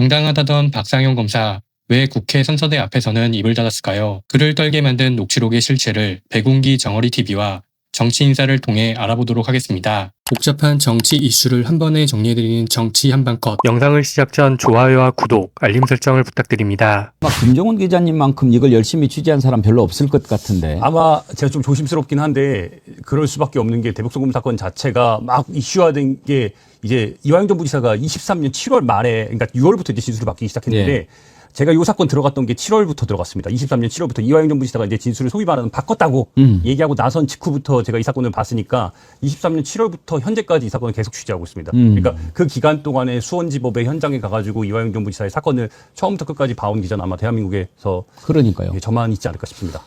당당하다던 박상현 검사, 왜 국회 선서대 앞에서는 입을 닫았을까요? 그를 떨게 만든 녹취록의 실체를 백운기 정어리TV와 정치 인사를 통해 알아보도록 하겠습니다. 복잡한 정치 이슈를 한 번에 정리해드리는 정치 한방컷. 영상을 시작 전 좋아요와 구독, 알림 설정을 부탁드립니다. 아마 김정은 기자님만큼 이걸 열심히 취재한 사람 별로 없을 것 같은데. 아마 제가 좀 조심스럽긴 한데 그럴 수밖에 없는 게 대북송금 사건 자체가 막 이슈화된 게 이제 이화영 전 부지사가 23년 7월 말에, 그러니까 6월부터 이제 진술이 바뀌기 시작했는데 예. 제가 이 사건 들어갔던 게 7월부터 들어갔습니다. 23년 7월부터 이화영 전 부지사가 이제 진술을 소위 말하는 바꿨다고 얘기하고 나선 직후부터 제가 이 사건을 봤으니까 23년 7월부터 현재까지 이 사건을 계속 취재하고 있습니다. 그러니까 그 기간 동안에 수원지법의 현장에 가가지고 이화영 전 부지사의 사건을 처음부터 끝까지 봐온 기자는 아마 대한민국에서 그러니까요. 저만 있지 않을까 싶습니다.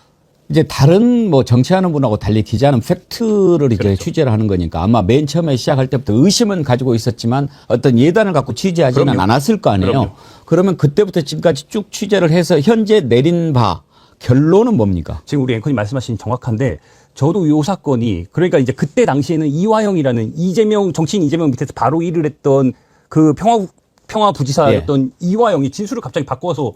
이제 다른 뭐 정치하는 분하고 달리 기자는 팩트를 이제 그렇죠. 취재를 하는 거니까 아마 맨 처음에 시작할 때부터 의심은 가지고 있었지만 어떤 예단을 갖고 취재하지는 그럼요. 않았을 거 아니에요. 그럼요. 그러면 그때부터 지금까지 쭉 취재를 해서 현재 내린 바 결론은 뭡니까? 지금 우리 앵커님 말씀하신 정확한데 저도 이 사건이 그러니까 이제 그때 당시에는 이화영이라는 정치인 이재명 밑에서 바로 일을 했던 그 평화부지사였던 이화영이 진술을 갑자기 바꿔서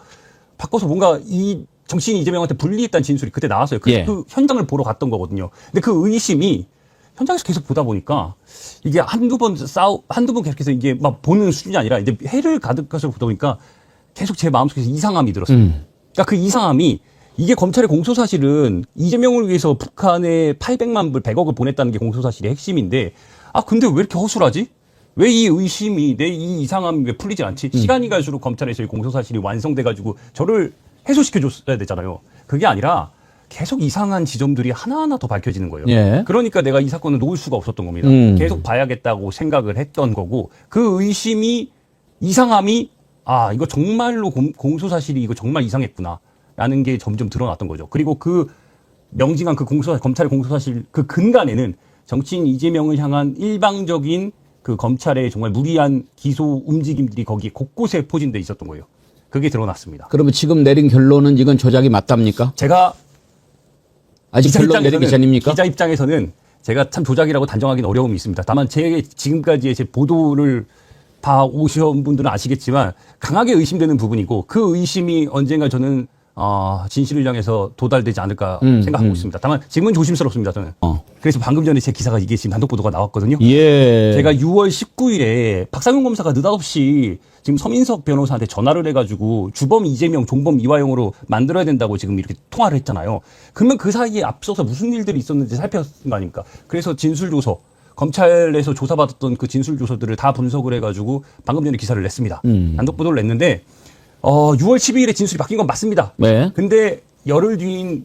뭔가 이 정치인 이재명한테 불리했다는 진술이 그때 나왔어요. 그래서 그 현장을 보러 갔던 거거든요. 근데 그 의심이 현장에서 계속 보다 보니까 이게 한두 번 계속해서 이게 막 보는 수준이 아니라 이제 해를 가득해서 보다 보니까 계속 제 마음속에서 이상함이 들었어요. 그러니까 그 이상함이 이게 검찰의 공소사실은 이재명을 위해서 북한에 800만 불, 100억을 보냈다는 게 공소사실의 핵심인데 근데 왜 이렇게 허술하지? 왜 이 의심이, 내 이 이상함이 왜 풀리지 않지? 시간이 갈수록 검찰에서 이 공소사실이 완성돼가지고 저를 해소시켜줬어야 되잖아요. 그게 아니라 계속 이상한 지점들이 하나하나 더 밝혀지는 거예요. 예. 그러니까 내가 이 사건을 놓을 수가 없었던 겁니다. 계속 봐야겠다고 생각을 했던 거고 그 의심이, 이상함이 이거 정말로 공소사실이 이거 정말 이상했구나 라는 게 점점 드러났던 거죠. 그리고 그 명징한 그 검찰의 공소사실 그 근간에는 정치인 이재명을 향한 일방적인 그 검찰의 정말 무리한 기소 움직임들이 거기에 곳곳에 포진돼 있었던 거예요. 그게 드러났습니다. 그러면 지금 내린 결론은 이건 조작이 맞답니까? 제가 아직 결론 내리기 전입니까? 기자 입장에서는 제가 참 조작이라고 단정하기는 어려움이 있습니다. 다만 지금까지의 제 보도를 봐 오신 분들은 아시겠지만 강하게 의심되는 부분이고 그 의심이 언젠가 저는 진실을 향해서 도달되지 않을까 생각하고 있습니다. 다만 지금은 조심스럽습니다, 저는. 그래서 방금 전에 제 기사가 이게 지금 단독 보도가 나왔거든요. 예. 제가 6월 19일에 박상현 검사가 느닷없이 지금 서민석 변호사한테 전화를 해가지고 주범 이재명, 종범 이화영으로 만들어야 된다고 지금 이렇게 통화를 했잖아요. 그러면 그 사이에 앞서서 무슨 일들이 있었는지 살펴본 거 아닙니까? 그래서 진술조서, 검찰에서 조사받았던 그 진술조서들을 다 분석을 해가지고 방금 전에 기사를 냈습니다. 단독 보도를 냈는데 6월 12일에 진술이 바뀐 건 맞습니다. 네. 근데 열흘 뒤인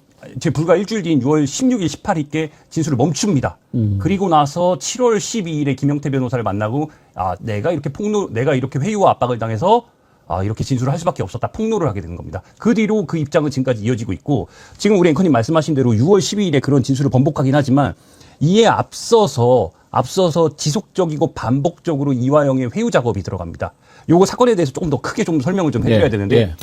불과 일주일 뒤인 6월 16일, 18일께 진술을 멈춥니다. 그리고 나서 7월 12일에 김영태 변호사를 만나고 내가 이렇게 회유와 압박을 당해서 이렇게 진술을 할 수밖에 없었다. 폭로를 하게 된 겁니다. 그 뒤로 그 입장은 지금까지 이어지고 있고 지금 우리 앵커님 말씀하신 대로 6월 12일에 그런 진술을 번복하긴 하지만 이에 앞서서 지속적이고 반복적으로 이화영의 회유 작업이 들어갑니다. 요거 사건에 대해서 조금 더 크게 좀 설명을 좀 해드려야 되는데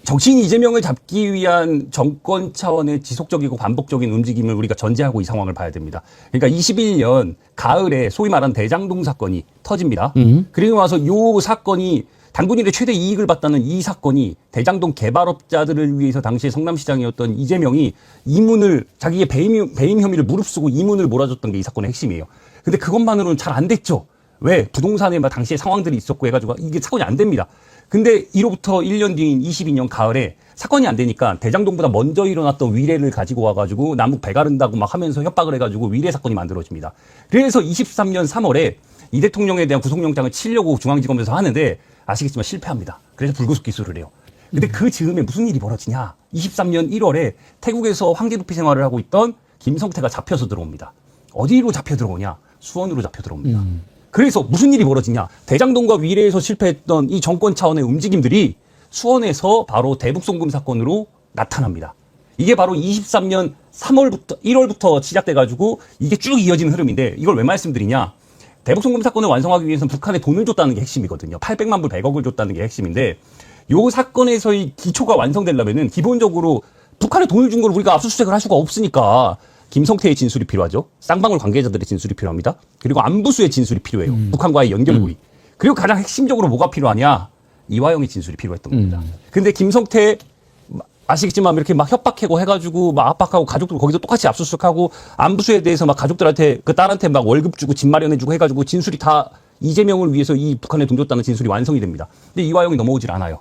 정치인 이재명을 잡기 위한 정권 차원의 지속적이고 반복적인 움직임을 우리가 전제하고 이 상황을 봐야 됩니다. 그러니까 21년 가을에 소위 말하는 대장동 사건이 터집니다. 그리고 나서 요 사건이 당군일의 최대 이익을 봤다는 이 사건이 대장동 개발업자들을 위해서 당시에 성남시장이었던 이재명이 자기의 배임 혐의를 무릅쓰고 이문을 몰아줬던 게 이 사건의 핵심이에요. 근데 그것만으로는 잘 안 됐죠. 왜? 부동산에 막 당시에 상황들이 있었고 해가지고 이게 사건이 안 됩니다. 근데 이로부터 1년 뒤인 22년 가을에 사건이 안 되니까 대장동보다 먼저 일어났던 위례를 가지고 와가지고 남북 배가른다고 막 하면서 협박을 해가지고 위례 사건이 만들어집니다. 그래서 23년 3월에 이 대통령에 대한 구속영장을 치려고 중앙지검에서 하는데 아시겠지만 실패합니다. 그래서 불구속 기소를 해요. 근데 그 즈음에 무슨 일이 벌어지냐. 23년 1월에 태국에서 황제도피 생활을 하고 있던 김성태가 잡혀서 들어옵니다. 어디로 잡혀 들어오냐. 수원으로 잡혀 들어옵니다. 그래서 무슨 일이 벌어지냐. 대장동과 위례에서 실패했던 이 정권 차원의 움직임들이 수원에서 바로 대북송금 사건으로 나타납니다. 이게 바로 23년 1월부터 시작돼가지고 이게 쭉 이어지는 흐름인데 이걸 왜 말씀드리냐. 대북송금 사건을 완성하기 위해서는 북한에 돈을 줬다는 게 핵심이거든요. 800만 불 100억을 줬다는 게 핵심인데 요 사건에서의 기초가 완성되려면은 기본적으로 북한에 돈을 준 걸 우리가 압수수색을 할 수가 없으니까 김성태의 진술이 필요하죠. 쌍방울 관계자들의 진술이 필요합니다. 그리고 안부수의 진술이 필요해요. 북한과의 연결고리. 그리고 가장 핵심적으로 뭐가 필요하냐? 이화영의 진술이 필요했던 겁니다. 근데 김성태 아시겠지만 이렇게 막 협박하고 해가지고 막 압박하고 가족들 거기도 똑같이 압수수색하고 안부수에 대해서 막 가족들한테 그 딸한테 막 월급 주고 집 마련해주고 해가지고 진술이 다 이재명을 위해서 이 북한에 돈 줬다는 진술이 완성이 됩니다. 근데 이화영이 넘어오질 않아요.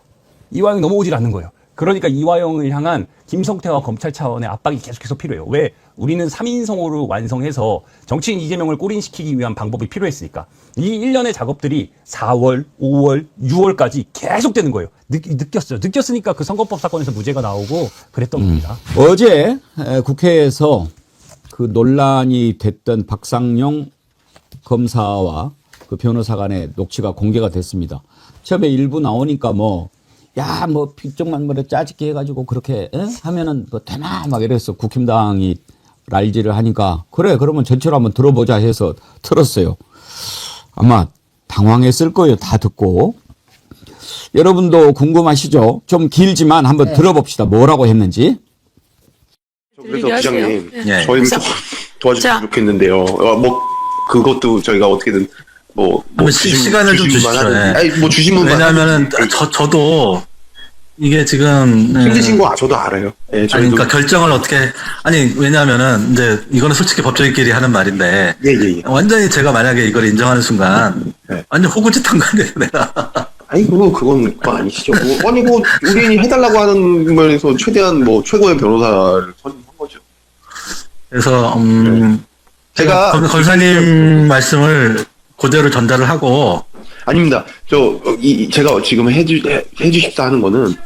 이화영이 넘어오질 않는 거예요. 그러니까 이화영을 향한 김성태와 검찰 차원의 압박이 계속해서 필요해요. 왜? 우리는 3인성으로 완성해서 정치인 이재명을 꼬린시키기 위한 방법이 필요했으니까. 이 1년의 작업들이 4월, 5월, 6월까지 계속되는 거예요. 느꼈어요. 느꼈으니까 그 선거법 사건에서 무죄가 나오고 그랬던 겁니다. 어제 국회에서 그 논란이 됐던 박상용 검사와 그 변호사 간의 녹취가 공개가 됐습니다. 처음에 일부 나오니까 야, 빅정만 짜집게 해가지고 그렇게 하면은 되나 막 이래서 국힘당이 랄지를 하니까 그래 그러면 전체로 한번 들어보자 해서 들었어요. 아마 당황했을 거예요. 다 듣고. 여러분도 궁금하시죠? 좀 길지만 한번 들어봅시다. 뭐라고 했는지. 그래서 부장님, 예. 저희 좀 도와주시면 좋겠는데요. 그것도 저희가 어떻게든 시간을 좀 주십시오. 예. 주시면 왜냐하면은 저도 이게 지금 힘드신 거 저도 알아요. 예, 아니 저희도 그러니까 결정을 어떻게 왜냐하면은 이제 이거는 솔직히 법조인끼리 하는 말인데 예. 완전히 제가 만약에 이걸 인정하는 순간 네. 완전 호구짓한 거 아니에요, 내가. 아니 그건 그거 아니시죠. 의뢰인이 해달라고 하는 면에서 최대한 최고의 변호사를 선임한 거죠. 그래서 제가 검사님 말씀을 그대로 전달을 하고. 아닙니다. 제가 지금 해주십사 하는 거는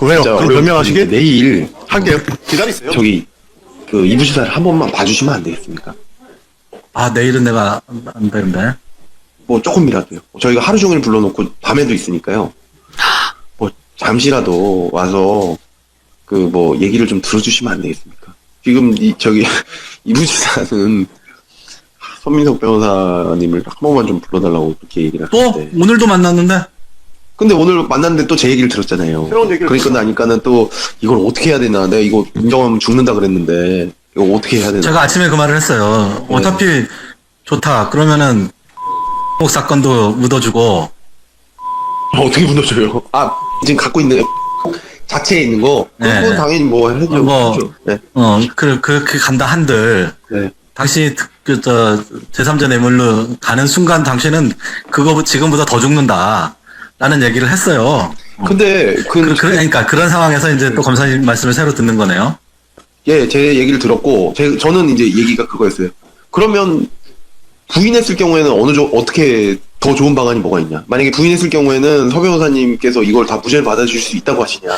왜요? 진짜 그럼 변명하시게? 내일 할게요. 기다리세요. 이부지사를 한 번만 봐주시면 안 되겠습니까? 내일은 내가 안 되는데. 조금이라도요. 저희가 하루 종일 불러놓고 밤에도 있으니까요. 잠시라도 와서 얘기를 좀 들어주시면 안 되겠습니까? 지금 이부지사는 손민석 변호사님을 한 번만 좀 불러달라고 그렇게 얘기를 또 하는데. 오늘도 만났는데. 근데 오늘 만났는데 또 제 얘기를 들었잖아요. 새로운 얘기를 그러니까 나니까는 또 이걸 어떻게 해야 되나. 내가 이거 인정하면 죽는다 그랬는데 이거 어떻게 해야 되나. 제가 아침에 그 말을 했어요. 네. 어차피 좋다. 그러면은 사건도 묻어주고. 어떻게 묻어줘요? 지금 갖고 있는 자체에 있는 거. 네. 그건 당연히 해줘. 네. 그렇게 간다 한들. 네. 당신이 제3자 뇌물로 가는 순간 당신은 그거 지금보다 더 죽는다. 라는 얘기를 했어요. 근데 그러니까 그런 상황에서 이제 또 검사님 말씀을 새로 듣는 거네요. 예, 제 얘기를 들었고 저는 이제 얘기가 그거였어요. 그러면 부인했을 경우에는 어떻게 더 좋은 방안이 뭐가 있냐? 만약에 부인했을 경우에는 서 변호사님께서 이걸 다 무죄를 받아줄 수 있다고 하시냐?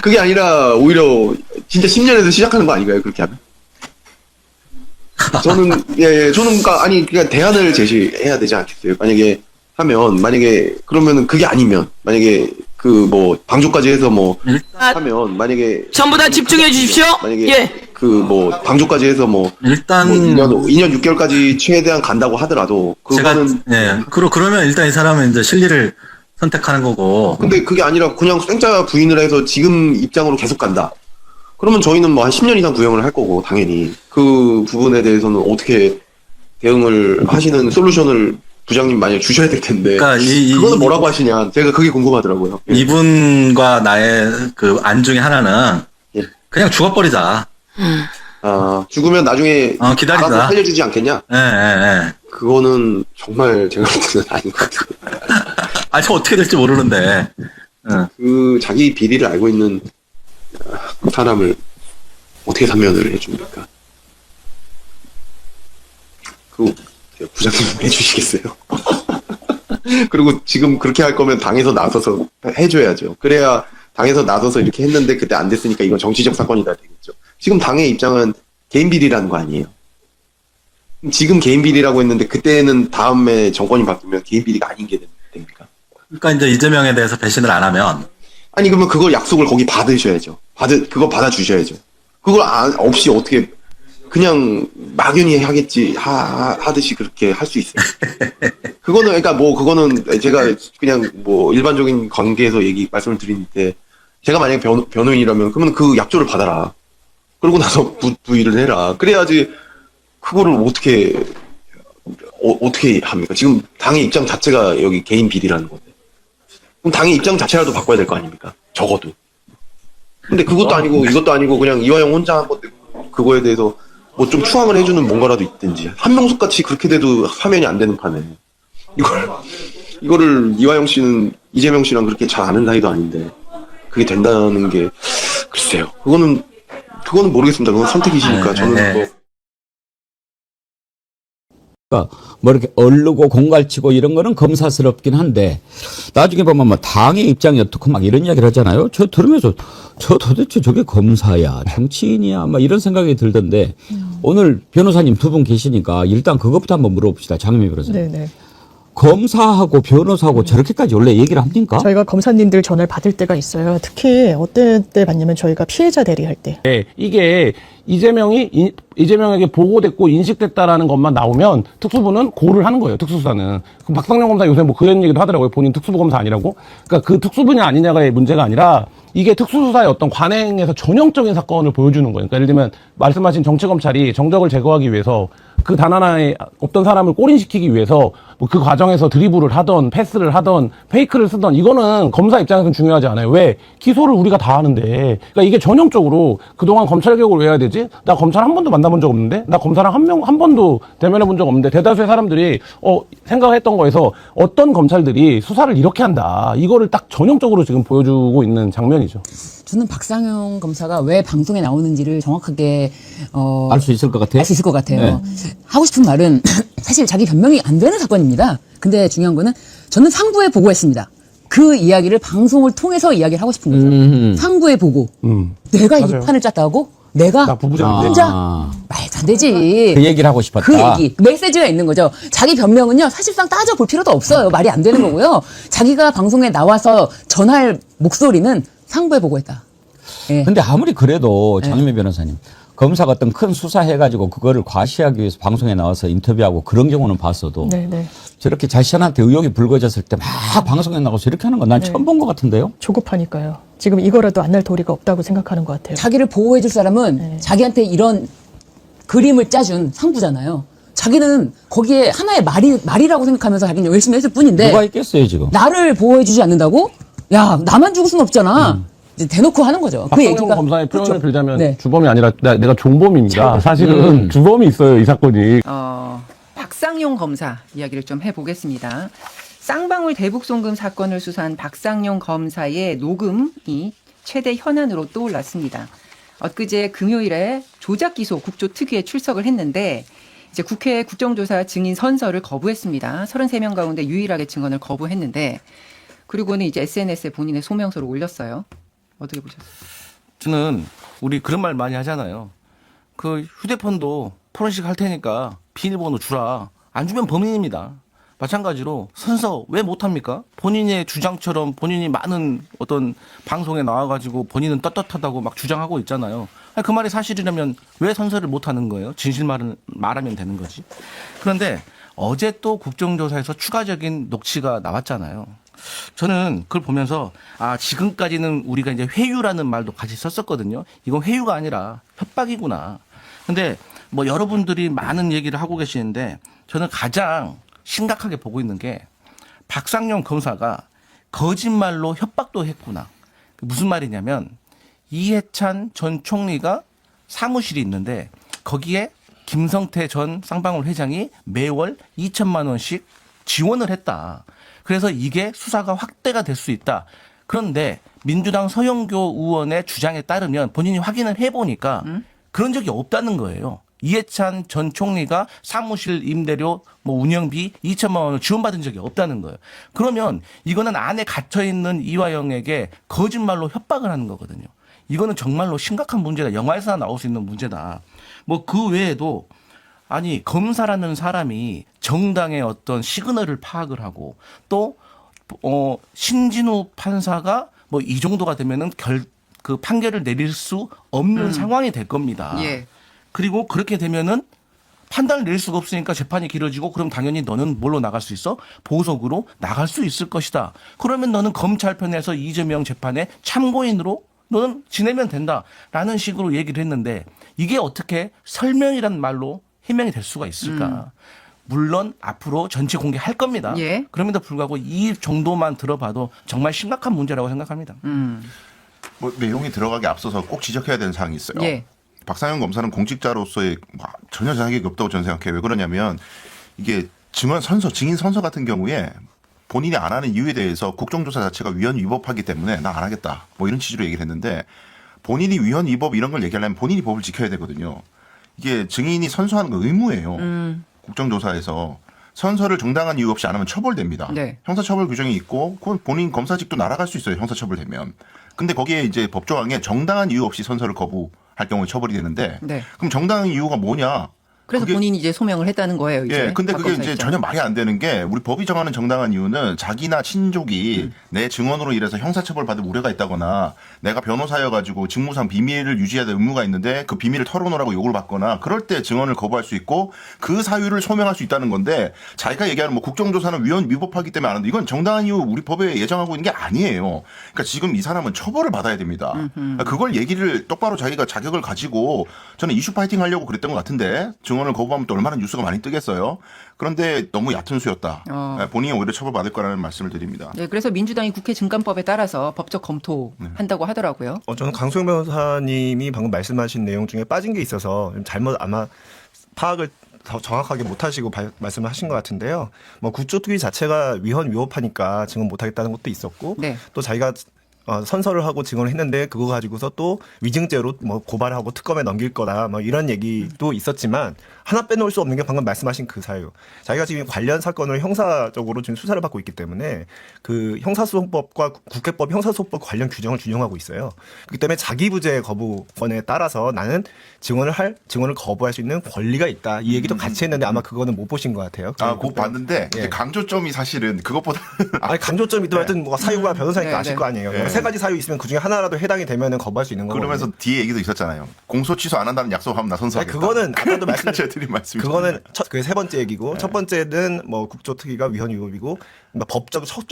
그게 아니라 오히려 진짜 10년에서 시작하는 거 아닌가요? 그렇게 하면? 저는 저는 그러니까 대안을 제시해야 되지 않겠어요? 만약에 그러면은 그게 아니면 만약에 방조까지 해서 하면 만약에 전부 다 집중해 주십시오. 만약에 방조까지 해서 일단 2년 6개월까지 최대한 간다고 하더라도 그거는 그러면 일단 이 사람은 이제 실리를 선택하는 거고. 근데 그게 아니라 그냥 생자 부인을 해서 지금 입장으로 계속 간다. 그러면 저희는 한 10년 이상 구형을 할 거고 당연히 그 부분에 대해서는 어떻게 대응을 하시는 솔루션을 부장님 만약에 주셔야 될 텐데. 그러니까 그거는 뭐라고 하시냐. 제가 그게 궁금하더라고요. 이분과 나의 안 중에 하나는 그냥 죽어버리자. 죽으면 나중에 기다리자. 알아서 살려주지 않겠냐? 예. 그거는 정말 제가 볼 때는 아닌 것 같아요. 저 어떻게 될지 모르는데. 자기 비리를 알고 있는 그 사람을 어떻게 사면을 해줍니까? 부장님 해주시겠어요? 그리고 지금 그렇게 할 거면 당에서 나서서 해줘야죠. 그래야 당에서 나서서 이렇게 했는데 그때 안 됐으니까 이건 정치적 사건이다 되겠죠. 지금 당의 입장은 개인 비리라는 거 아니에요. 지금 개인 비리라고 했는데 그때는 다음에 정권이 바뀌면 개인 비리가 아닌 게 됩니까? 그러니까 이제 이재명에 대해서 배신을 안 하면. 그러면 그걸 약속을 거기 받으셔야죠. 그거 받아주셔야죠. 그걸 없이 어떻게 그냥 막연히 하듯이 그렇게 할 수 있어요. 그거는 그거는 제가 그냥 일반적인 관계에서 말씀을 드리는데 제가 만약에 변호인이라면 그러면 그 약조를 받아라. 그러고 나서 부의를 해라. 그래야지 그거를 어떻게 합니까? 지금 당의 입장 자체가 여기 개인 비리라는 건데. 그럼 당의 입장 자체라도 바꿔야 될 거 아닙니까? 적어도. 근데 그것도 아니고 이것도 아니고 그냥 이화영 혼자 한 건데 그거에 대해서 뭐 좀 추앙을 해주는 뭔가라도 있든지. 한명숙 같이 그렇게 돼도 화면이 안 되는 판에 이거를 이화영 씨는 이재명 씨랑 그렇게 잘 아는 사이도 아닌데 그게 된다는 게 글쎄요. 그거는 모르겠습니다. 그건 선택이시니까 저는 뭐. 그러니까 뭐 이렇게 얼르고 공갈치고 이런 거는 검사스럽긴 한데 나중에 보면 뭐 당의 입장이 어떻고 막 이런 이야기를 하잖아요. 저 들으면서 저 도대체 저게 검사야 정치인이야 막 이런 생각이 들던데 오늘 변호사님 두 분 계시니까 일단 그것부터 한번 물어봅시다. 장미 변호사님. 네네. 검사하고 변호사하고 저렇게까지 원래 얘기를 합니까? 저희가 검사님들 전화를 받을 때가 있어요. 특히 어떤 때 받냐면 저희가 피해자 대리할 때. 이게 이재명에게 보고됐고 인식됐다라는 것만 나오면 특수부는 고를 하는 거예요. 특수수사는. 그 박상영 검사 요새 뭐 그런 얘기도 하더라고요. 본인 특수부 검사 아니라고. 그러니까 그 특수부냐 아니냐의 문제가 아니라 이게 특수수사의 어떤 관행에서 전형적인 사건을 보여주는 거예요. 그러니까 예를 들면 말씀하신 정치검찰이 정적을 제거하기 위해서 그 단 하나의 어떤 사람을 꼬린시키기 위해서 뭐 그 과정에서 드리블을 하던 패스를 하던 페이크를 쓰던 이거는 검사 입장에서는 중요하지 않아요. 왜? 기소를 우리가 다 하는데. 그러니까 이게 전형적으로 그동안 검찰 개혁을 왜 해야 되지? 나 검찰 한 번도 만나본 적 없는데? 나 검사랑 한 번도 대면해 본 적 없는데? 대다수의 사람들이 생각했던 거에서 어떤 검찰들이 수사를 이렇게 한다. 이거를 딱 전형적으로 지금 보여주고 있는 장면이죠. 저는 박상영 검사가 왜 방송에 나오는지를 정확하게 알 수 있을 것 같아요. 알 수 있을 것 같아요. 하고 싶은 말은 사실 자기 변명이 안 되는 사건입니다. 근데 중요한 거는 저는 상부에 보고했습니다. 그 이야기를 방송을 통해서 이야기를 하고 싶은 거죠. 상부에 보고 내가 맞아요. 이 판을 짰다고? 내가 나 부부장인데. 혼자? 말도 안 되지. 그 얘기를 하고 싶었다. 그 얘기, 메시지가 있는 거죠. 자기 변명은요, 사실상 따져볼 필요도 없어요. 말이 안 되는 거고요. 자기가 방송에 나와서 전할 목소리는 상부에 보고했다. 예. 근데 아무리 그래도 장미 변호사님 검사가 어떤 큰 수사해가지고 그거를 과시하기 위해서 방송에 나와서 인터뷰하고 그런 경우는 봤어도 네네. 저렇게 자신한테 의혹이 불거졌을 때 막 방송에 나가서 이렇게 하는 건 난 처음 본 것 같은데요. 조급하니까요. 지금 이거라도 안 날 도리가 없다고 생각하는 것 같아요. 자기를 보호해줄 사람은 자기한테 이런 그림을 짜준 상부잖아요. 자기는 거기에 하나의 말이라고 생각하면서 자기는 열심히 했을 뿐인데 누가 있겠어요 지금? 나를 보호해주지 않는다고? 야, 나만 죽을 순 없잖아. 이제 대놓고 하는 거죠. 그 박상영 얘기가 검사의 표현을 그렇죠. 빌자면 네. 주범이 아니라 내가 종범입니다. 사실은 주범이 있어요, 이 사건이. 박상용 검사 이야기를 좀 해보겠습니다. 쌍방울 대북송금 사건을 수사한 박상용 검사의 녹음이 최대 현안으로 떠올랐습니다. 엊그제 금요일에 조작기소 국조특위에 출석을 했는데 이제 국회 국정조사 증인 선서를 거부했습니다. 33명 가운데 유일하게 증언을 거부했는데 그리고는 이제 SNS에 본인의 소명서를 올렸어요. 어떻게 보셨어요? 저는 우리 그런 말 많이 하잖아요. 그 휴대폰도 포렌식 할 테니까 비밀번호 주라. 안 주면 범인입니다. 마찬가지로 선서 왜 못합니까? 본인의 주장처럼 본인이 많은 어떤 방송에 나와가지고 본인은 떳떳하다고 막 주장하고 있잖아요. 아니, 그 말이 사실이라면 왜 선서를 못하는 거예요? 진실말은 말하면 되는 거지. 그런데 어제 또 국정조사에서 추가적인 녹취가 나왔잖아요. 저는 그걸 보면서 지금까지는 우리가 이제 회유라는 말도 같이 썼었거든요. 이건 회유가 아니라 협박이구나. 근데 뭐 여러분들이 많은 얘기를 하고 계시는데 저는 가장 심각하게 보고 있는 게 박상용 검사가 거짓말로 협박도 했구나. 무슨 말이냐면 이해찬 전 총리가 사무실이 있는데 거기에 김성태 전 쌍방울 회장이 매월 2천만 원씩 지원을 했다. 그래서 이게 수사가 확대가 될 수 있다. 그런데 민주당 서영교 의원의 주장에 따르면 본인이 확인을 해보니까 그런 적이 없다는 거예요. 이해찬 전 총리가 사무실 임대료 뭐 운영비 2천만 원을 지원받은 적이 없다는 거예요. 그러면 이거는 안에 갇혀있는 이화영에게 거짓말로 협박을 하는 거거든요. 이거는 정말로 심각한 문제다. 영화에서나 나올 수 있는 문제다. 뭐 그 외에도 아니 검사라는 사람이 정당의 어떤 시그널을 파악을 하고 또 신진우 판사가 뭐 이 정도가 되면은 그 판결을 내릴 수 없는 상황이 될 겁니다. 예. 그리고 그렇게 되면은 판단을 내릴 수가 없으니까 재판이 길어지고 그럼 당연히 너는 뭘로 나갈 수 있어? 보석으로 나갈 수 있을 것이다. 그러면 너는 검찰 편에서 이재명 재판에 참고인으로 너는 지내면 된다라는 식으로 얘기를 했는데 이게 어떻게 설명이란 말로 해명이 될 수가 있을까? 물론 앞으로 전체 공개할 겁니다. 예. 그럼에도 불구하고 이 정도만 들어봐도 정말 심각한 문제라고 생각합니다. 뭐 내용이 들어가기 앞서서 꼭 지적해야 되는 사항이 있어요. 예. 박상현 검사는 공직자로서의 전혀 자격이 없다고 저는 생각해요. 왜 그러냐면 이게 증인 선서 같은 경우에 본인이 안 하는 이유에 대해서 국정조사 자체가 위헌 위법하기 때문에 나 안 하겠다. 뭐 이런 취지로 얘기를 했는데 본인이 위헌 위법 이런 걸 얘기하려면 본인이 법을 지켜야 되거든요. 이게 증인이 선서하는 거 의무예요. 국정조사에서. 선서를 정당한 이유 없이 안 하면 처벌됩니다. 네. 형사처벌 규정이 있고 그건 본인 검사직도 날아갈 수 있어요. 형사처벌되면. 근데 거기에 이제 법조항에 정당한 이유 없이 선서를 거부할 경우에 처벌이 되는데 네. 그럼 정당한 이유가 뭐냐? 그래서 그게- 본인이 이제 소명을 했다는 거예요. 이제. 예, 근데 박 그게 검사 이제 입장. 전혀 말이 안 되는 게 우리 법이 정하는 정당한 이유는 자기나 친족이 내 증언으로 인해서 형사처벌 받을 우려가 있다거나 내가 변호사여가지고 직무상 비밀을 유지해야 될 의무가 있는데 그 비밀을 털어놓으라고 요구를 받거나 그럴 때 증언을 거부할 수 있고 그 사유를 소명할 수 있다는 건데 자기가 얘기하는 뭐 국정조사는 위헌 위법하기 때문에 안 하는데 이건 정당한 이유 우리 법에 예정하고 있는 게 아니에요. 그러니까 지금 이 사람은 처벌을 받아야 됩니다. 그걸 얘기를 똑바로 자기가 자격을 가지고 저는 이슈 파이팅 하려고 그랬던 것 같은데 증언을 거부하면 또 얼마나 뉴스가 많이 뜨겠어요. 그런데 너무 얕은 수였다. 본인이 오히려 처벌받을 거라는 말씀을 드립니다. 네, 그래서 민주당이 국회 증감법에 따라서 법적 검토한다고 하더라고요. 저는 강수영 변호사님이 방금 말씀하신 내용 중에 빠진 게 있어서 잘못 아마 파악을 더 정확하게 못하시고 말씀을 하신 것 같은데요. 뭐 구조투기 자체가 위헌 위법하니까 증언 못하겠다는 것도 있었고 네. 또 자기가 선서를 하고 증언을 했는데 그거 가지고서 또 위증죄로 뭐 고발하고 특검에 넘길 거다 뭐 이런 얘기도 있었지만 하나 빼놓을 수 없는 게 방금 말씀하신 그 사유. 자기가 지금 관련 사건을 형사적으로 지금 수사를 받고 있기 때문에 그 형사소송법과 국회법 형사소송법 관련 규정을 준용하고 있어요. 그렇기 때문에 자기 부재 거부권에 따라서 나는 증언을 거부할 수 있는 권리가 있다. 이 얘기도 같이 했는데 아마 그거는 못 보신 것 같아요. 그거 봤는데 이제 강조점이 사실은 그것보다 아니 강조점이 또 하여튼 뭐 사유가 변호사니까 네, 아실 네. 거 아니에요. 네. 세 가지 사유 있으면 그 중에 하나라도 해당이 되면은 거부할 수 있는 거고. 그러면서 뒤에 얘기도 있었잖아요. 공소 취소 안 한다는 약속하면 나 선서하겠다. 그거는 아까도 제가 드린 말씀이 그거는 그게 세 번째 얘기고 첫 번째는 뭐 국조특위가 위헌 위법이고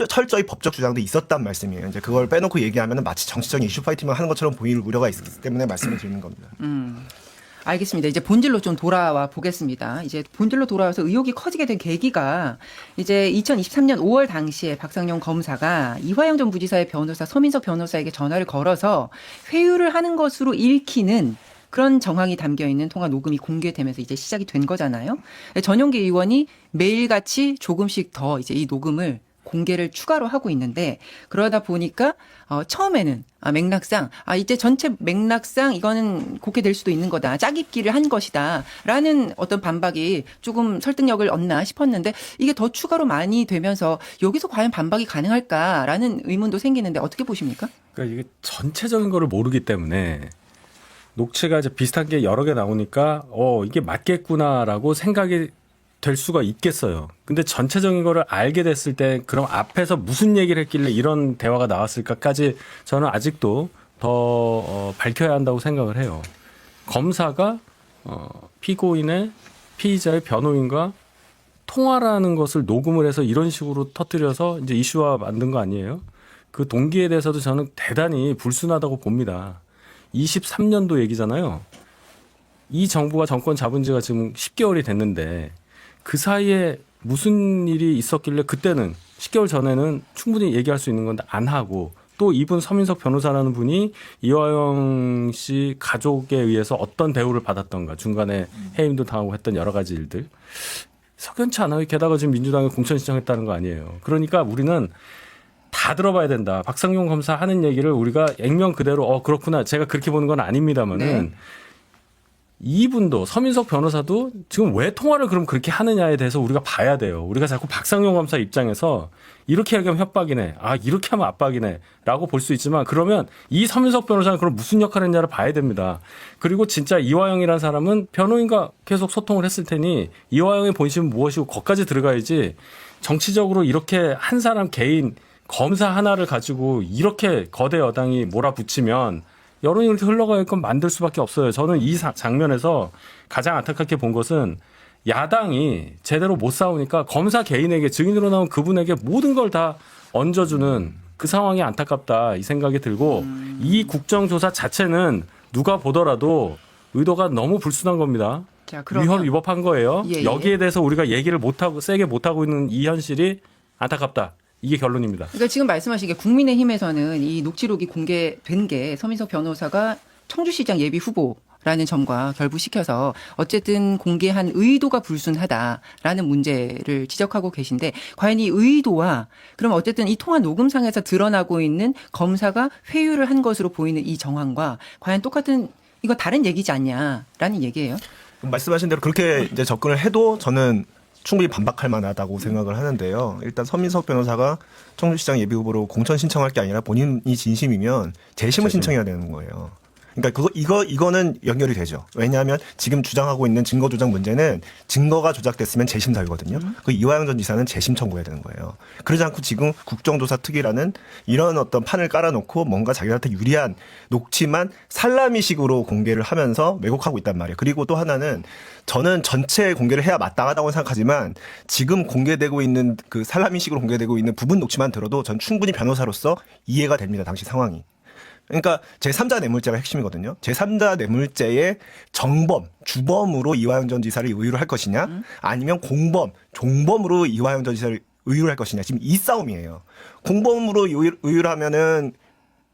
철저히 법적 주장도 있었단 말씀이에요. 이제 그걸 빼놓고 얘기하면은 마치 정치적인 이슈 파이팅만 하는 것처럼 보일 우려가 있기 때문에 말씀을 드리는 겁니다. 알겠습니다. 이제 본질로 좀 돌아와 보겠습니다. 이제 본질로 돌아와서 의혹이 커지게 된 계기가 이제 2023년 5월 당시에 박상용 검사가 이화영 전 부지사의 변호사 서민석 변호사에게 전화를 걸어서 회유를 하는 것으로 읽히는 그런 정황이 담겨 있는 통화 녹음이 공개되면서 이제 시작이 된 거잖아요. 전용기 의원이 매일같이 조금씩 더 이제 이 녹음을 공개를 추가로 하고 있는데 그러다 보니까 처음에는 맥락상 이제 전체 맥락상 이거는 곡해될 수도 있는 거다. 짜깁기를 한 것이다. 라는 어떤 반박이 조금 설득력을 얻나 싶었는데 이게 더 추가로 많이 되면서 여기서 과연 반박이 가능할까라는 의문도 생기는데 어떻게 보십니까? 그러니까 이게 전체적인 거를 모르기 때문에 녹취가 이제 비슷한 게 여러 개 나오니까 이게 맞겠구나라고 생각이 될 수가 있겠어요. 근데 전체적인 거를 알게 됐을 때 그럼 앞에서 무슨 얘기를 했길래 이런 대화가 나왔을까까지 저는 아직도 더 밝혀야 한다고 생각을 해요. 검사가 피고인의 피의자의 변호인과 통화라는 것을 녹음을 해서 이런 식으로 터뜨려서 이제 이슈화 만든 거 아니에요? 그 동기에 대해서도 저는 대단히 불순하다고 봅니다. 23년도 얘기잖아요. 이 정부가 정권 잡은 지가 지금 10개월이 됐는데 그 사이에 무슨 일이 있었길래 그때는 10개월 전에는 충분히 얘기할 수 있는 건데 안 하고 또 이분 서민석 변호사라는 분이 이화영 씨 가족에 의해서 어떤 대우를 받았던가 중간에 해임도 당하고 했던 여러 가지 일들 석연치 않아요. 게다가 지금 민주당이 공천 신청했다는 거 아니에요. 그러니까 우리는 다 들어봐야 된다. 박상용 검사 하는 얘기를 우리가 액면 그대로 그렇구나. 제가 그렇게 보는 건 아닙니다만은 네. 이분도 서민석 변호사도 지금 왜 통화를 그럼 그렇게 하느냐에 대해서 우리가 봐야 돼요. 우리가 자꾸 박상용 검사 입장에서 이렇게 얘기하면 협박이네. 이렇게 하면 압박이네. 라고 볼 수 있지만 그러면 이 서민석 변호사는 그럼 무슨 역할을 했냐를 봐야 됩니다. 그리고 진짜 이화영이라는 사람은 변호인과 계속 소통을 했을 테니 이화영의 본심은 무엇이고 거기까지 들어가야지 정치적으로 이렇게 한 사람 개인 검사 하나를 가지고 이렇게 거대 여당이 몰아붙이면 여론이 이렇게 흘러가게끔 만들 수밖에 없어요. 저는 이 장면에서 가장 안타깝게 본 것은 야당이 제대로 못 싸우니까 검사 개인에게 증인으로 나온 그분에게 모든 걸 다 얹어주는 그 상황이 안타깝다 이 생각이 들고 이 국정조사 자체는 누가 보더라도 의도가 너무 불순한 겁니다. 자, 그러면 위법한 거예요. 예, 예. 여기에 대해서 우리가 얘기를 못하고 세게 못하고 있는 이 현실이 안타깝다. 이게 결론입니다. 그러니까 지금 말씀하신 게 국민의힘에서는 이 녹취록이 공개된 게 서민석 변호사가 청주시장 예비 후보라는 점과 결부시켜서 어쨌든 공개한 의도가 불순하다라는 문제를 지적하고 계신데 과연 이 의도와 그럼 어쨌든 이 통화 녹음상에서 드러나고 있는 검사가 회유를 한 것으로 보이는 이 정황과 과연 똑같은 이거 다른 얘기지 않냐라는 얘기예요. 말씀하신 대로 그렇게 이제 접근을 해도 저는 충분히 반박할 만하다고 생각을 하는데요. 일단 서민석 변호사가 청주시장 예비후보로 공천 신청할 게 아니라 본인이 진심이면 재심을 신청해야 되는 거예요. 그러니까 이거는 연결이 되죠. 왜냐하면 지금 주장하고 있는 증거 조작 문제는 증거가 조작됐으면 재심 사유거든요. 그 이화영 전 지사는 재심 청구해야 되는 거예요. 그러지 않고 지금 국정조사 특위라는 이런 어떤 판을 깔아놓고 뭔가 자기한테 유리한 녹취만 살라미식으로 공개를 하면서 왜곡하고 있단 말이에요. 그리고 또 하나는 저는 전체 공개를 해야 마땅하다고 생각하지만 지금 공개되고 있는 그 살라미식으로 공개되고 있는 부분 녹취만 들어도 전 충분히 변호사로서 이해가 됩니다. 당시 상황이. 그러니까 제3자 뇌물죄가 핵심이거든요. 제3자 뇌물죄의 정범, 주범으로 이화영 전 지사를 의유를 할 것이냐 아니면 공범, 종범으로 이화영 전 지사를 의유를 할 것이냐. 지금 이 싸움이에요. 공범으로 의유를 하면은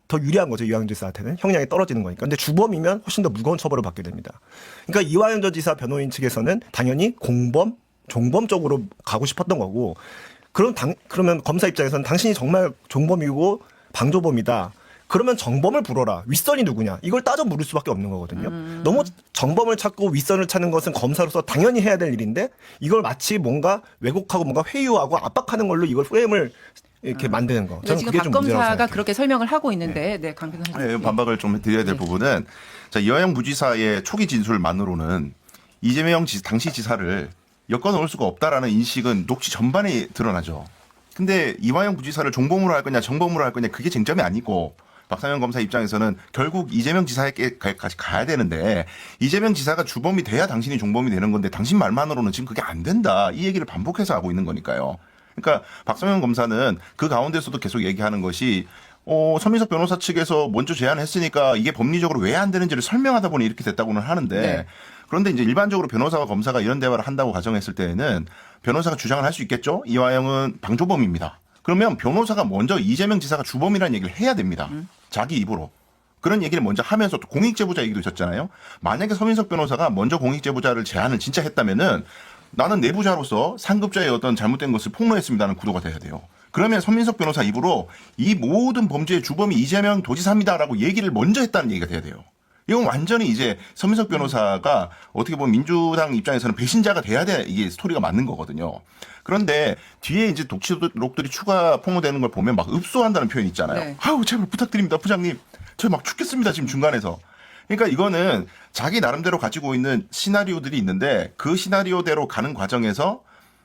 더 유리한 거죠. 이화영 전 지사한테는. 형량이 떨어지는 거니까. 근데 주범이면 훨씬 더 무거운 처벌을 받게 됩니다. 그러니까 이화영 전 지사 변호인 측에서는 당연히 공범, 종범 쪽으로 가고 싶었던 거고 그러면 검사 입장에서는 당신이 정말 종범이고 방조범이다. 그러면 정범을 불어라. 윗선이 누구냐. 이걸 따져 물을 수밖에 없는 거거든요. 너무 정범을 찾고 윗선을 찾는 것은 검사로서 당연히 해야 될 일인데 이걸 마치 뭔가 왜곡하고 뭔가 회유하고 압박하는 걸로 이걸 프레임을 이렇게 만드는 거. 저는 지금 그게 박 좀 문제라고 검사가 생각해요. 그렇게 설명을 하고 있는데 강 변호사님. 반박을 좀 드려야 될 부분은 자, 이화영 부지사의 초기 진술만으로는 이재명 당시 지사를 엮어 넣을 수가 없다라는 인식은 녹취 전반에 드러나죠. 근데 이화영 부지사를 종범으로 할 거냐 정범으로 할 거냐 그게 쟁점이 아니고 박상현 검사 입장에서는 결국 이재명 지사에게까지 가야 되는데 이재명 지사가 주범이 돼야 당신이 종범이 되는 건데 당신 말만으로는 지금 그게 안 된다. 이 얘기를 반복해서 하고 있는 거니까요. 그러니까 박상현 검사는 그 가운데서도 계속 얘기하는 것이 서민석 변호사 측에서 먼저 제안했으니까 이게 법리적으로 왜 안 되는지를 설명하다 보니 이렇게 됐다고는 하는데 네. 그런데 이제 일반적으로 변호사와 검사가 이런 대화를 한다고 가정했을 때에는 변호사가 주장을 할 수 있겠죠. 이화영은 방조범입니다. 그러면 변호사가 먼저 이재명 지사가 주범이라는 얘기를 해야 됩니다. 자기 입으로. 그런 얘기를 먼저 하면서 또 공익제보자 얘기도 있었잖아요. 만약에 서민석 변호사가 먼저 공익제보자를 제안을 진짜 했다면은 나는 내부자로서 상급자의 어떤 잘못된 것을 폭로했습니다는 구도가 돼야 돼요. 그러면 서민석 변호사 입으로 이 모든 범죄의 주범이 이재명 도지사입니다라고 얘기를 먼저 했다는 얘기가 돼야 돼요. 이건 완전히 이제 서민석 변호사가 어떻게 보면 민주당 입장에서는 배신자가 돼야 돼 이게 스토리가 맞는 거거든요. 그런데 뒤에 이제 녹취록들이 추가 폭로되는 걸 보면 막 읍소한다는 표현이 있잖아요. 네. 아우 제발 부탁드립니다 부장님. 저 막 죽겠습니다 지금 중간에서. 그러니까 이거는 자기 나름대로 가지고 있는 시나리오들이 있는데 그 시나리오대로 가는 과정에서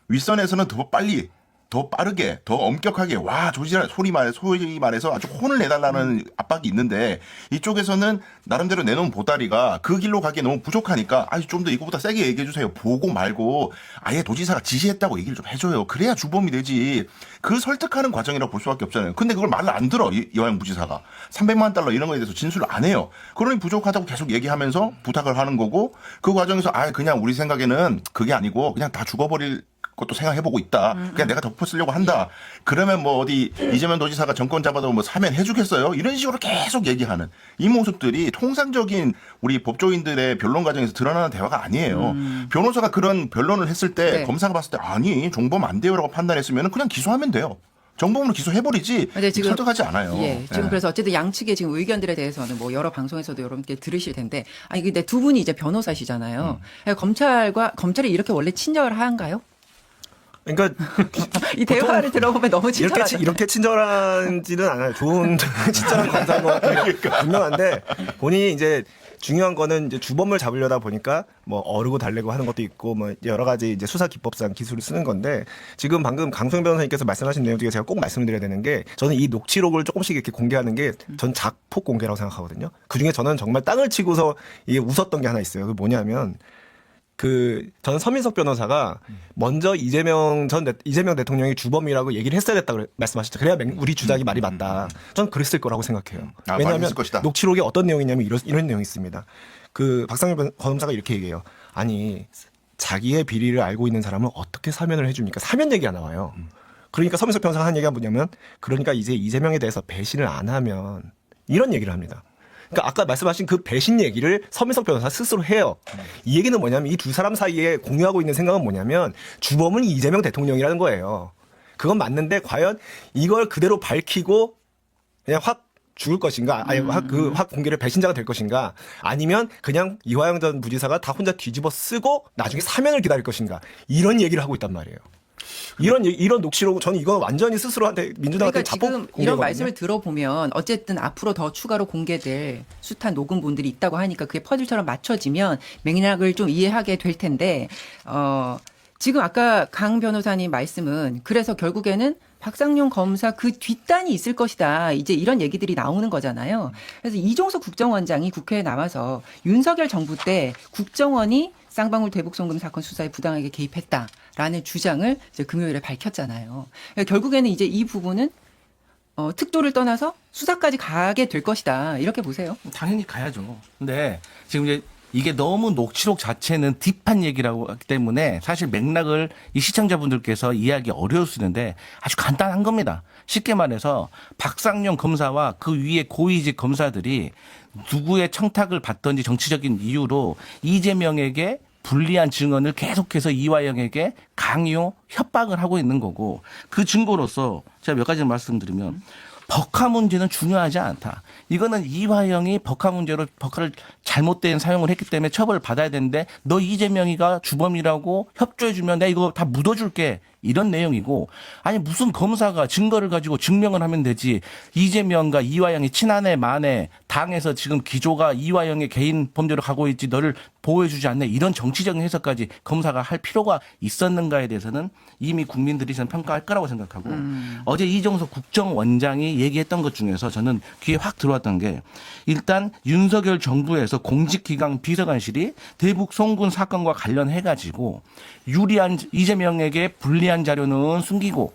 윗선에서는 더 빨리 더 빠르게 더 엄격하게 와 조지라 소리 말해서 아주 혼을 내달라는 압박이 있는데 이쪽에서는 나름대로 내놓은 보따리가 그 길로 가기에 너무 부족하니까 좀 더 이거보다 세게 얘기해 주세요. 보고 말고 아예 도지사가 지시했다고 얘기를 좀 해줘요. 그래야 주범이 되지. 그 설득하는 과정이라고 볼 수밖에 없잖아요. 근데 그걸 말을 안 들어 이화영 부지사가 300만 달러 이런 거에 대해서 진술을 안 해요. 그러니 부족하다고 계속 얘기하면서 부탁을 하는 거고 그 과정에서 그냥 우리 생각에는 그게 아니고 그냥 다 죽어버릴 것도 생각해보고 있다. 그냥 내가 덮어 쓰려고 한다. 그러면 뭐 어디 이재명 도지사가 정권 잡아도 뭐 사면 해주겠어요? 이런 식으로 계속 얘기하는 이 모습들이 통상적인 우리 법조인들의 변론 과정에서 드러나는 대화가 아니에요. 변호사가 그런 변론을 했을 때 네. 검사가 봤을 때 아니 종범 안 돼요라고 판단했으면 그냥 기소하면 돼요. 정범으로 기소해버리지 지금 설득하지 않아요. 예, 지금 네. 그래서 어쨌든 양측의 지금 의견들에 대해서는 뭐 여러 방송에서도 여러분께 들으실 텐데 근데 두 분이 이제 변호사시잖아요. 검찰이 이렇게 원래 친절한가요? 그러니까 이 대화를 들어보면 너무 친절하죠. 이렇게 친절한지는 않아요. 좋은 친절한 검사인 것 같아요. 분명한데 본인이 이제 중요한 거는 이제 주범을 잡으려다 보니까 뭐 어르고 달래고 하는 것도 있고 뭐 여러 가지 이제 수사 기법상 기술을 쓰는 건데 지금 방금 강소영 변호사님께서 말씀하신 내용 중에 제가 꼭 말씀드려야 되는 게 저는 이 녹취록을 조금씩 이렇게 공개하는 게 전 작폭 공개라고 생각하거든요. 그 중에 저는 정말 땅을 치고서 이게 웃었던 게 하나 있어요. 그게 뭐냐면 저는 서민석 변호사가 먼저 이재명 대통령이 주범이라고 얘기를 했어야 됐다고 말씀하셨죠. 그래야 우리 주장이 말이 맞다. 저는 그랬을 거라고 생각해요. 왜냐하면 녹취록에 어떤 내용이 있냐면 이런 내용이 있습니다. 박상현 검사가 이렇게 얘기해요. 아니 자기의 비리를 알고 있는 사람은 어떻게 사면을 해줍니까? 사면 얘기가 나와요. 그러니까 서민석 변호사가 한 얘기가 뭐냐면 그러니까 이제 이재명에 대해서 배신을 안 하면 이런 얘기를 합니다. 그러니까 아까 말씀하신 그 배신 얘기를 서민석 변호사 스스로 해요. 이 얘기는 뭐냐면 이 두 사람 사이에 공유하고 있는 생각은 뭐냐면 주범은 이재명 대통령이라는 거예요. 그건 맞는데 과연 이걸 그대로 밝히고 그냥 확 죽을 것인가, 아니 확 공개를 배신자가 될 것인가, 아니면 그냥 이화영 전 부지사가 다 혼자 뒤집어 쓰고 나중에 사면을 기다릴 것인가, 이런 얘기를 하고 있단 말이에요. 이런 녹취록 저는 이건 완전히 스스로한테 민주당한테 그러니까 자폭 지금 공개거든요. 이런 말씀을 들어보면 어쨌든 앞으로 더 추가로 공개될 숱한 녹음본들이 있다고 하니까 그게 퍼즐처럼 맞춰지면 맥락을 좀 이해하게 될 텐데 지금 아까 강 변호사님 말씀은 그래서 결국에는 박상용 검사 그 뒷단이 있을 것이다. 이제 이런 얘기들이 나오는 거잖아요. 그래서 이종석 국정원장이 국회에 나와서 윤석열 정부 때 국정원이 쌍방울 대북송금 사건 수사에 부당하게 개입했다라는 주장을 이제 금요일에 밝혔잖아요. 그러니까 결국에는 이제 이 부분은 특조를 떠나서 수사까지 가게 될 것이다. 이렇게 보세요. 당연히 가야죠. 근데 지금 이제 이게 너무 녹취록 자체는 딥한 얘기라고 하기 때문에 사실 맥락을 이 시청자분들께서 이해하기 어려울 수 있는데 아주 간단한 겁니다. 쉽게 말해서 박상용 검사와 그 위에 고위직 검사들이 누구의 청탁을 받던지 정치적인 이유로 이재명에게 불리한 증언을 계속해서 이화영에게 강요, 협박을 하고 있는 거고 그 증거로서 제가 몇 가지 말씀드리면 법화 문제는 중요하지 않다. 이거는 이화영이 법화 문제로 법화를 잘못된 사용을 했기 때문에 처벌을 받아야 되는데 너 이재명이가 주범이라고 협조해주면 내가 이거 다 묻어줄게. 이런 내용이고 아니 무슨 검사가 증거를 가지고 증명을 하면 되지 이재명과 이화영이 친한해 만해 당에서 지금 기조가 이화영의 개인 범죄로 가고 있지 너를 보호해주지 않네 이런 정치적인 해석까지 검사가 할 필요가 있었는가에 대해서는 이미 국민들이 저는 평가할 거라고 생각하고 어제 이종석 국정원장이 얘기했던 것 중에서 저는 귀에 확 들어왔던 게 일단 윤석열 정부에서 공직기강 비서관실이 대북 송군 사건과 관련해가지고 유리한 이재명에게 불리한 자료는 숨기고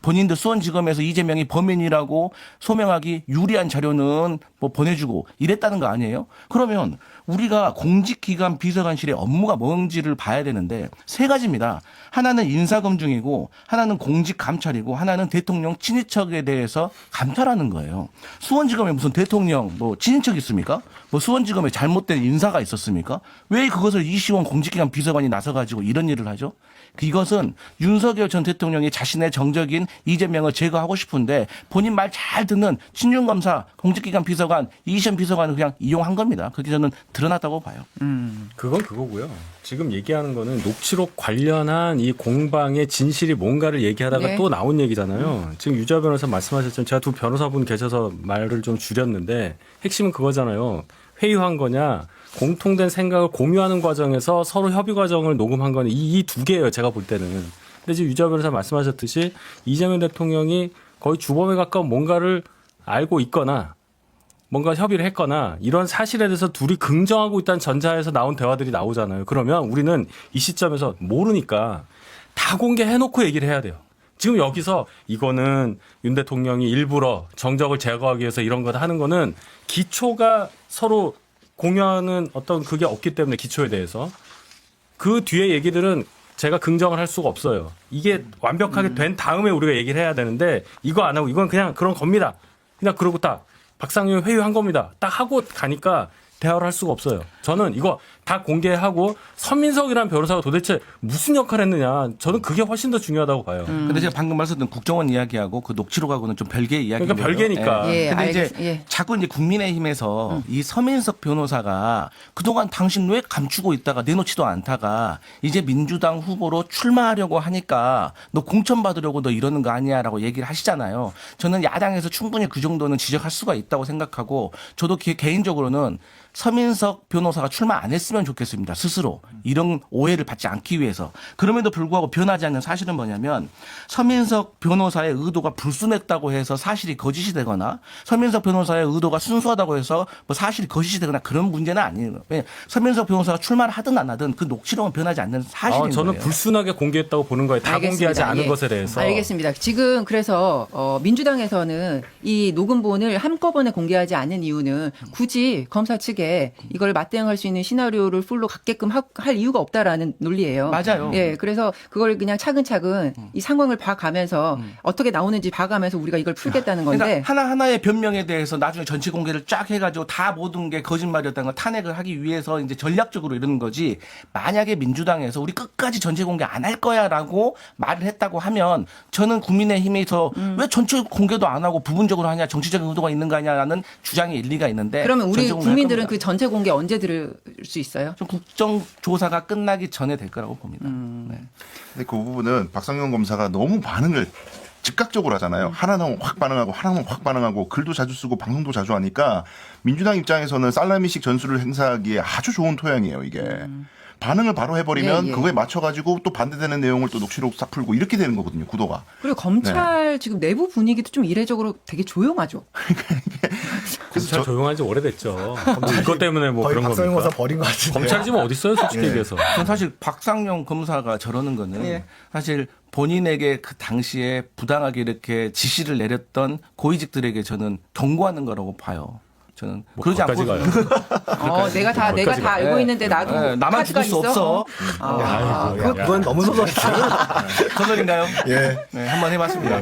본인들 수원지검에서 이재명이 범인이라고 소명하기 유리한 자료는 뭐 보내주고 이랬다는 거 아니에요? 그러면 우리가 공직기관 비서관실의 업무가 뭔지를 봐야 되는데 세 가지입니다. 하나는 인사검증이고 하나는 공직감찰이고 하나는 대통령 친인척에 대해서 감찰하는 거예요. 수원지검에 무슨 대통령 뭐 친인척이 있습니까? 뭐 수원지검에 잘못된 인사가 있었습니까? 왜 그것을 이시원 공직기관 비서관이 나서가지고 이런 일을 하죠? 이것은 윤석열 전 대통령이 자신의 정적인 이재명을 제거하고 싶은데 본인 말 잘 듣는 친윤검사, 공직기관 비서관, 이시원 비서관을 그냥 이용한 겁니다. 그게 저는 드러났다고 봐요. 그건 그거고요. 지금 얘기하는 거는 녹취록 관련한 이 공방의 진실이 뭔가를 얘기하다가 네. 또 나온 얘기잖아요. 지금 유자 변호사 말씀하셨지만 제가 두 변호사분 계셔서 말을 좀 줄였는데 핵심은 그거잖아요. 회유한 거냐 공통된 생각을 공유하는 과정에서 서로 협의 과정을 녹음한 거는 이 두 개예요. 제가 볼 때는. 근데 지금 유자 변호사 말씀하셨듯이 이재명 대통령이 거의 주범에 가까운 뭔가를 알고 있거나 뭔가 협의를 했거나 이런 사실에 대해서 둘이 긍정하고 있다는 전자에서 나온 대화들이 나오잖아요. 그러면 우리는 이 시점에서 모르니까 다 공개해놓고 얘기를 해야 돼요. 지금 여기서 이거는 윤 대통령이 일부러 정적을 제거하기 위해서 이런 거 하는 거는 기초가 서로 공유하는 어떤 그게 없기 때문에 기초에 대해서 그 뒤에 얘기들은 제가 긍정을 할 수가 없어요. 이게 완벽하게 된 다음에 우리가 얘기를 해야 되는데 이거 안 하고 이건 그냥 그런 겁니다. 그냥 그러고 딱 박상용 회유한 겁니다. 딱 하고 가니까 대화를 할 수가 없어요. 저는 이거 다 공개하고 서민석이라는 변호사가 도대체 무슨 역할을 했느냐. 저는 그게 훨씬 더 중요하다고 봐요. 근데 제가 방금 말씀드린 국정원 이야기하고 그 녹취록하고는 좀 별개의 이야기예요. 그러니까 별개니까. 예. 예, 근데 이제 예. 자꾸 이제 국민의힘에서 이 서민석 변호사가 그동안 당신 왜 감추고 있다가 내놓지도 않다가 이제 민주당 후보로 출마하려고 하니까 너 공천 받으려고 너 이러는 거 아니야라고 얘기를 하시잖아요. 저는 야당에서 충분히 그 정도는 지적할 수가 있다고 생각하고 저도 개인적으로는 서민석 변호사가 출마 안 했으면 좋겠습니다. 스스로. 이런 오해를 받지 않기 위해서. 그럼에도 불구하고 변하지 않는 사실은 뭐냐면 서민석 변호사의 의도가 불순했다고 해서 사실이 거짓이 되거나 서민석 변호사의 의도가 순수하다고 해서 뭐 사실이 거짓이 되거나 그런 문제는 아니에요. 서민석 변호사가 출마를 하든 안 하든 그 녹취록은 변하지 않는 사실인 저는 거예요. 불순하게 공개했다고 보는 거예요. 다 알겠습니다. 공개하지 않은 예. 것에 대해서. 알겠습니다. 지금 그래서 민주당에서는 이 녹음본을 한꺼번에 공개하지 않는 이유는 굳이 검사 측에 이걸 맞대응할 수 있는 시나리오 구조를 풀로 갖게끔 할 이유가 없다라는 논리예요. 맞아요. 예, 그래서 그걸 그냥 차근차근 이 상황을 봐가면서 어떻게 나오는지 봐가면서 우리가 이걸 풀겠다는 건데. 그러니까 하나하나의 변명에 대해서 나중에 전체 공개를 쫙 해가지고 다 모든 게 거짓말이었다는 걸 탄핵을 하기 위해서 이제 전략적으로 이러는 거지. 만약에 민주당에서 우리 끝까지 전체 공개 안 할 거야라고 말을 했다고 하면 저는 국민의힘에서 왜 전체 공개도 안 하고 부분적으로 하냐, 정치적인 의도가 있는 거 아니냐라는 주장이 일리가 있는데. 그러면 우리 전체 공개할 국민들은 겁니다. 그 전체 공개 언제 들을 수 있어요? 좀 국정조사가 끝나기 전에 될 거라고 봅니다. 네. 근데 그 부분은 박상용 검사가 너무 반응을 즉각적으로 하잖아요. 하나 나오면 확 반응하고 하나 나오면 확 반응하고 글도 자주 쓰고 방송도 자주 하니까 민주당 입장에서는 살라미식 전술을 행사하기에 아주 좋은 토양이에요, 이게. 반응을 바로 해버리면 예, 예. 그거에 맞춰가지고 또 반대되는 내용을 또 녹취록 싹 풀고 이렇게 되는 거거든요, 구도가. 그리고 검찰 지금 내부 분위기도 좀 이례적으로 되게 조용하죠. 검찰 조용한 지 오래됐죠. 이것 때문에 뭐 거의 그런 박상용 겁니까? 검사 버린 것 같은데. 검찰이 지금 어디 있어요, 솔직히 얘기해서. 저는 사실 박상용 검사가 저러는 거는 예. 사실 본인에게 그 당시에 부당하게 이렇게 지시를 내렸던 고위직들에게 저는 경고하는 거라고 봐요. 저는 뭐 그러지 않고 거기까지 가요. 내가 다 알고 있는데 나도 나만 카드가 죽을 수 있어? 없어. 그건 너무 소설이죠. 소설인가요? 예. 네, 한번 해봤습니다.